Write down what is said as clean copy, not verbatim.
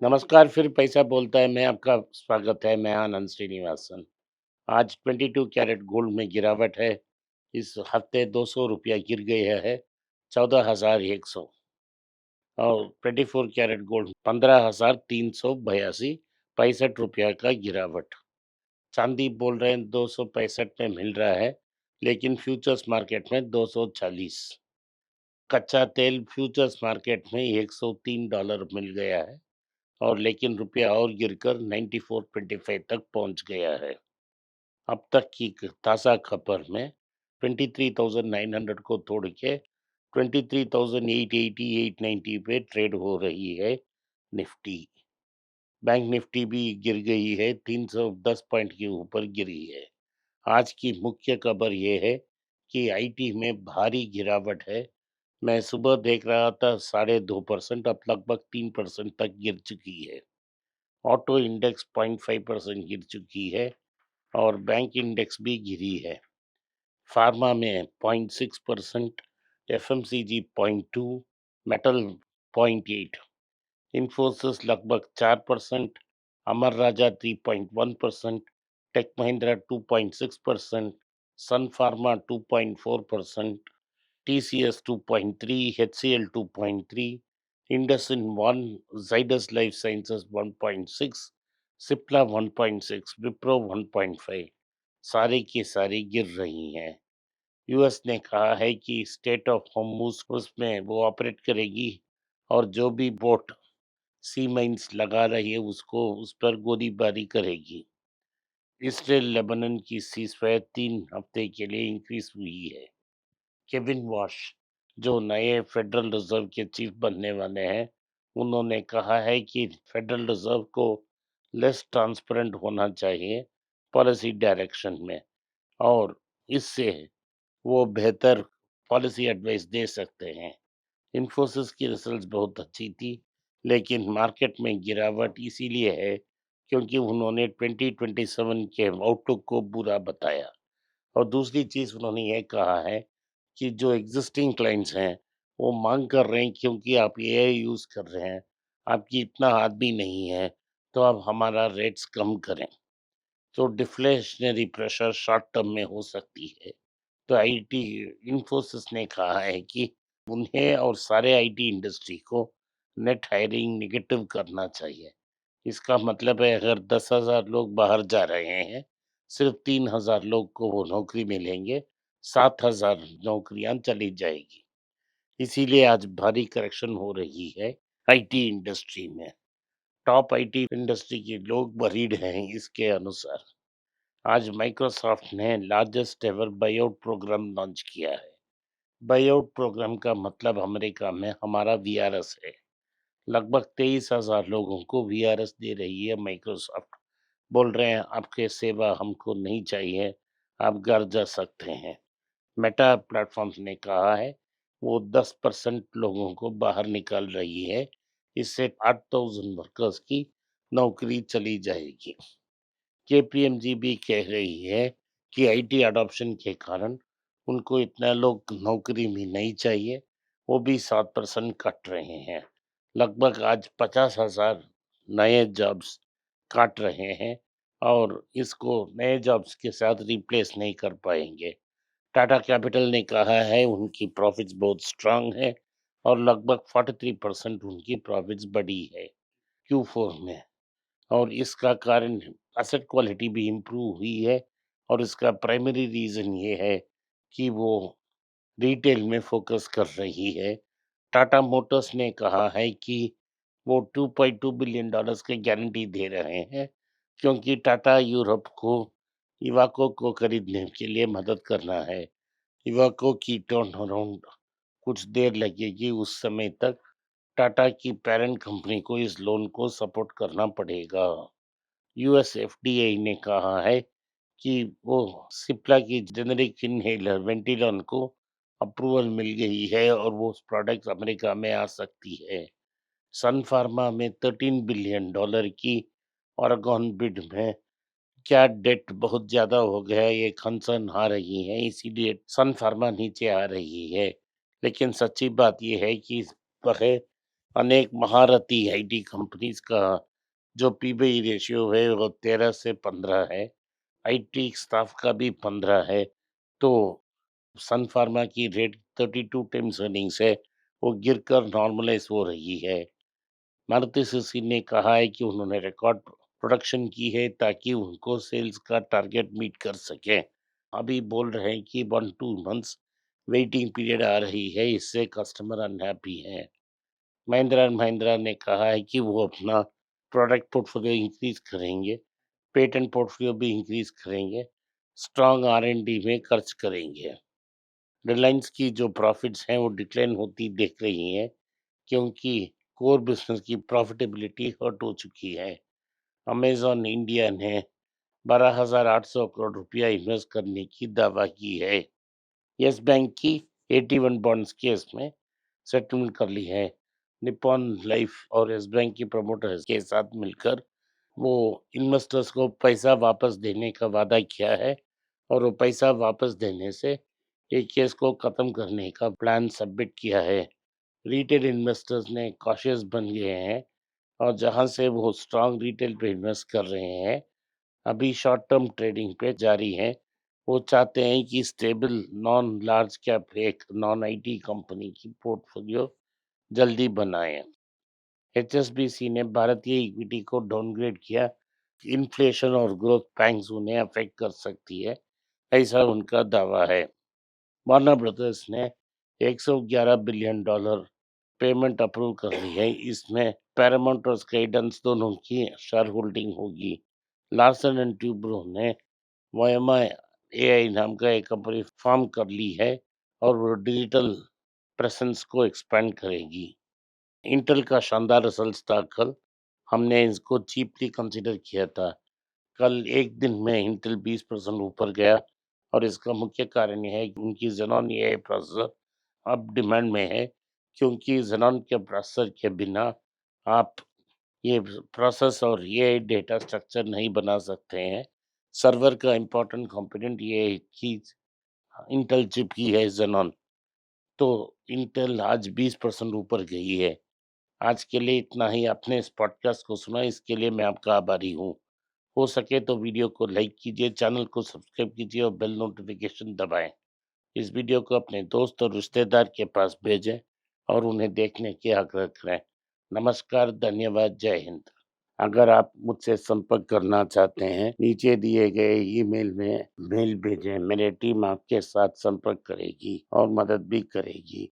नमस्कार, फिर पैसा बोलता है, मैं आपका स्वागत है, मैं आनंद श्रीनिवासन। आज 22 कैरेट गोल्ड में गिरावट है। इस हफ्ते 200 रुपया गिर गया है, 14,100। और 24 कैरेट गोल्ड 15,382, 65 रुपया का गिरावट। चांदी बोल रहे हैं 265 में मिल रहा है, लेकिन फ्यूचर्स मार्केट में 240। कच्चा तेल फ्यूचर्स मार्केट में $103 मिल गया है, और लेकिन रुपया और गिरकर 94.25 तक पहुंच गया है। अब तक की ताज़ा खबर में 23,900 को तोड़ के 23,880 890 पे ट्रेड हो रही है निफ्टी। बैंक निफ्टी भी गिर गई है, 310 पॉइंट के ऊपर गिरी है। आज की मुख्य खबर ये है कि आईटी में भारी गिरावट है। मैं सुबह देख रहा था 2.5%, अब लगभग 3% तक गिर चुकी है। ऑटो इंडेक्स 0.5% गिर चुकी है, और बैंक इंडेक्स भी गिरी है। फार्मा में 0.6%, एफएमसीजी 0.2, मेटल 0.8, इन्फोसिस लगभग 4%, अमर राजा 3.1%, टेक महिंद्रा 2.6%, सन pharma 2.4%, TCS 2.3, HCL 2.3, IndusInd 1, Zydus Life Sciences 1.6, Cipla 1.6, Wipro 1.5, सारी की सारी गिर रही हैं। यूएस ने कहा है कि स्टेट ऑफ होर्मुज उसमें वो ऑपरेट करेगी, और जो भी बोट सी माइंस लगा रही है उसको उस पर गोलीबारी करेगी। इसराइल लेबनान की सीजफायर 3 हफ्ते के लिए इंक्रीज हुई है। केविन वॉश, जो नए फेडरल रिजर्व के चीफ बनने वाले हैं, उन्होंने कहा है कि फेडरल रिजर्व को लेस ट्रांसपेरेंट होना चाहिए पॉलिसी डायरेक्शन में, और इससे वो बेहतर पॉलिसी एडवाइस दे सकते हैं। इन्फोसिस की रिजल्ट्स बहुत अच्छी थी, लेकिन मार्केट में गिरावट इसीलिए है क्योंकि उन्होंने 2027 के आउटलुक को बुरा बताया। और दूसरी चीज़ उन्होंने ये कहा है कि जो एग्जिस्टिंग क्लाइंट्स हैं, वो मांग कर रहे हैं क्योंकि आप एआई यूज़ कर रहे हैं, आपकी इतना आदमी नहीं है, तो आप हमारा रेट्स कम करें। तो डिफ्लेशनरी प्रेशर शॉर्ट टर्म में हो सकती है। तो आईटी इन्फोसिस ने कहा है कि उन्हें और सारे आईटी इंडस्ट्री को नेट हायरिंग नेगेटिव करना चाहिए। इसका मतलब है अगर 10,000 लोग बाहर जा रहे हैं, सिर्फ 3,000 लोग को वो नौकरी मिलेंगे, 7,000 नौकरियां चली जाएगी। इसीलिए आज भारी करेक्शन हो रही है आईटी इंडस्ट्री में। टॉप आईटी इंडस्ट्री के लोग वरीड हैं इसके अनुसार। आज माइक्रोसॉफ्ट ने लार्जेस्ट एवर बाईआउट प्रोग्राम लॉन्च किया है। बाईआउट प्रोग्राम का मतलब अमेरिका में हमारा वीआरएस है। लगभग 23,000 लोगों को वीआरएस दे रही है माइक्रोसॉफ्ट। बोल रहे हैं आपके सेवा हमको नहीं चाहिए, आप घर जा सकते हैं। मेटा प्लेटफॉर्म्स ने कहा है वो 10% लोगों को बाहर निकाल रही है। इससे 8,000 वर्कर्स की नौकरी चली जाएगी। केपीएमजी भी कह रही है कि आईटी अडॉप्शन के कारण उनको इतना लोग नौकरी में नहीं चाहिए, वो भी 7% कट रहे हैं। लगभग आज 50,000 नए जॉब्स काट रहे हैं, और इसको नए जॉब्स के साथ रिप्लेस नहीं कर पाएंगे। टाटा कैपिटल ने कहा है उनकी प्रॉफिट्स बहुत स्ट्रांग है, और लगभग 43% उनकी प्रॉफिट्स बढ़ी है Q4 में। और इसका कारण एसेट क्वालिटी भी इम्प्रूव हुई है, और इसका प्राइमरी रीज़न ये है कि वो रिटेल में फोकस कर रही है। टाटा मोटर्स ने कहा है कि वो $2.2 बिलियन की गारंटी दे रहे हैं, क्योंकि टाटा यूरोप को इवाको को खरीदने के लिए मदद करना है। इवाको की टर्न अराउंड कुछ देर लगेगी, उस समय तक टाटा की पेरेंट कंपनी को इस लोन को सपोर्ट करना पड़ेगा। यूएस एफडीए ने कहा है कि वो सिप्ला की जेनेरिक इनहेलर वेंटिलॉन को अप्रूवल मिल गई है, और वो प्रोडक्ट अमेरिका में आ सकती है। सन फार्मा में $13 बिलियन की ऑरेगॉन बिड में क्या डेट बहुत ज्यादा हो गया है, ये कंसर्न आ रही है, इसीलिए सन फार्मा नीचे आ रही है। लेकिन सच्ची बात यह है कि वह अनेक महारथी आईटी कंपनीज का जो पीबी रेशियो है वो 13 से 15 है। आईटी स्टाफ का भी 15 है। तो सन फार्मा की रेट 32 टाइम्स अर्निंग्स है, वो गिरकर नॉर्मलाइज हो रही है। मारुति सुजुकी ने कहा है कि उन्होंने रिकॉर्ड प्रोडक्शन की है ताकि उनको सेल्स का टारगेट मीट कर सकें। अभी बोल रहे हैं कि 1-2 मंथ्स वेटिंग पीरियड आ रही है, इससे कस्टमर अनहैप्पी हैं। महिंद्रा एंड महिंद्रा ने कहा है कि वो अपना प्रोडक्ट पोर्टफोलियो इंक्रीज करेंगे, पेटेंट पोर्टफोलियो भी इंक्रीज करेंगे, स्ट्रॉन्ग आर&डी में खर्च करेंगे। रिलायंस की जो प्रॉफिट्स हैं वो डिक्लाइन होती दिख रही हैं, क्योंकि कोर बिजनेस की प्रॉफिटेबिलिटी हर्ट हो चुकी है। अमेज़न इंडिया ने 12,800 करोड़ रुपया इन्वेस्ट करने की दावा की है। यस बैंक की 81 बॉन्ड्स केस में सेटलमेंट कर ली है। निप्पॉन लाइफ और यस बैंक की प्रमोटर्स के साथ मिलकर वो इन्वेस्टर्स को पैसा वापस देने का वादा किया है, और वो पैसा वापस देने से ये केस को खत्म करने का प्लान सबमिट किया है। रिटेल इन्वेस्टर्स ने कॉशियस बन गए हैं, और जहां से वो स्ट्रांग रिटेल पे इन्वेस्ट कर रहे हैं, अभी शॉर्ट टर्म ट्रेडिंग पे जारी है। वो चाहते हैं कि स्टेबल नॉन लार्ज कैप एक नॉन आईटी कंपनी की पोर्टफोलियो जल्दी बनाएं। एचएसबीसी ने भारतीय इक्विटी को डाउनग्रेड किया। इन्फ्लेशन और ग्रोथ पैंग्स उन्हें अफेक्ट कर सकती है, ऐसा उनका दावा है। वार्नर ब्रदर्स ने 111 बिलियन डॉलर पेमेंट अप्रूव कर ली है। इसमें पैरामाउंट और स्काईडांस दोनों की शेयर होल्डिंग होगी। लार्सन एंड ट्यूब्रो ने वोएमा एआई नाम का एक कंपनी फॉर्म कर ली है, और वो डिजिटल प्रेजेंस को एक्सपेंड करेगी। इंटेल का शानदार रिजल्ट्स था कल, हमने इसको चीपली कंसिडर किया था। कल एक दिन में इंटेल 20% ऊपर गया, और इसका मुख्य कारण यह है कि उनकी जेनॉन एआई प्रोसेसर अब डिमांड में है, क्योंकि जेनॉन के प्रोसेसर के बिना आप ये प्रोसेस और एआई डेटा स्ट्रक्चर नहीं बना सकते हैं। सर्वर का इम्पोर्टेंट कंपोनेंट ये है कि इंटेल चिप ही है जेनॉन। तो इंटेल आज 20% ऊपर गई है। आज के लिए इतना ही। आपने इस पॉडकास्ट को सुना, इसके लिए मैं आपका आभारी हूँ। हो सके तो वीडियो को लाइक कीजिए, चैनल को सब्सक्राइब कीजिए और बेल नोटिफिकेशन दबाएं। इस वीडियो को अपने दोस्त और रिश्तेदार के पास भेजें, और उन्हें देखने की आग्रह करें। नमस्कार, धन्यवाद, जय हिंद। अगर आप मुझसे संपर्क करना चाहते हैं, नीचे दिए गए ईमेल में मेल भेजें। मेरी टीम आपके साथ संपर्क करेगी और मदद भी करेगी।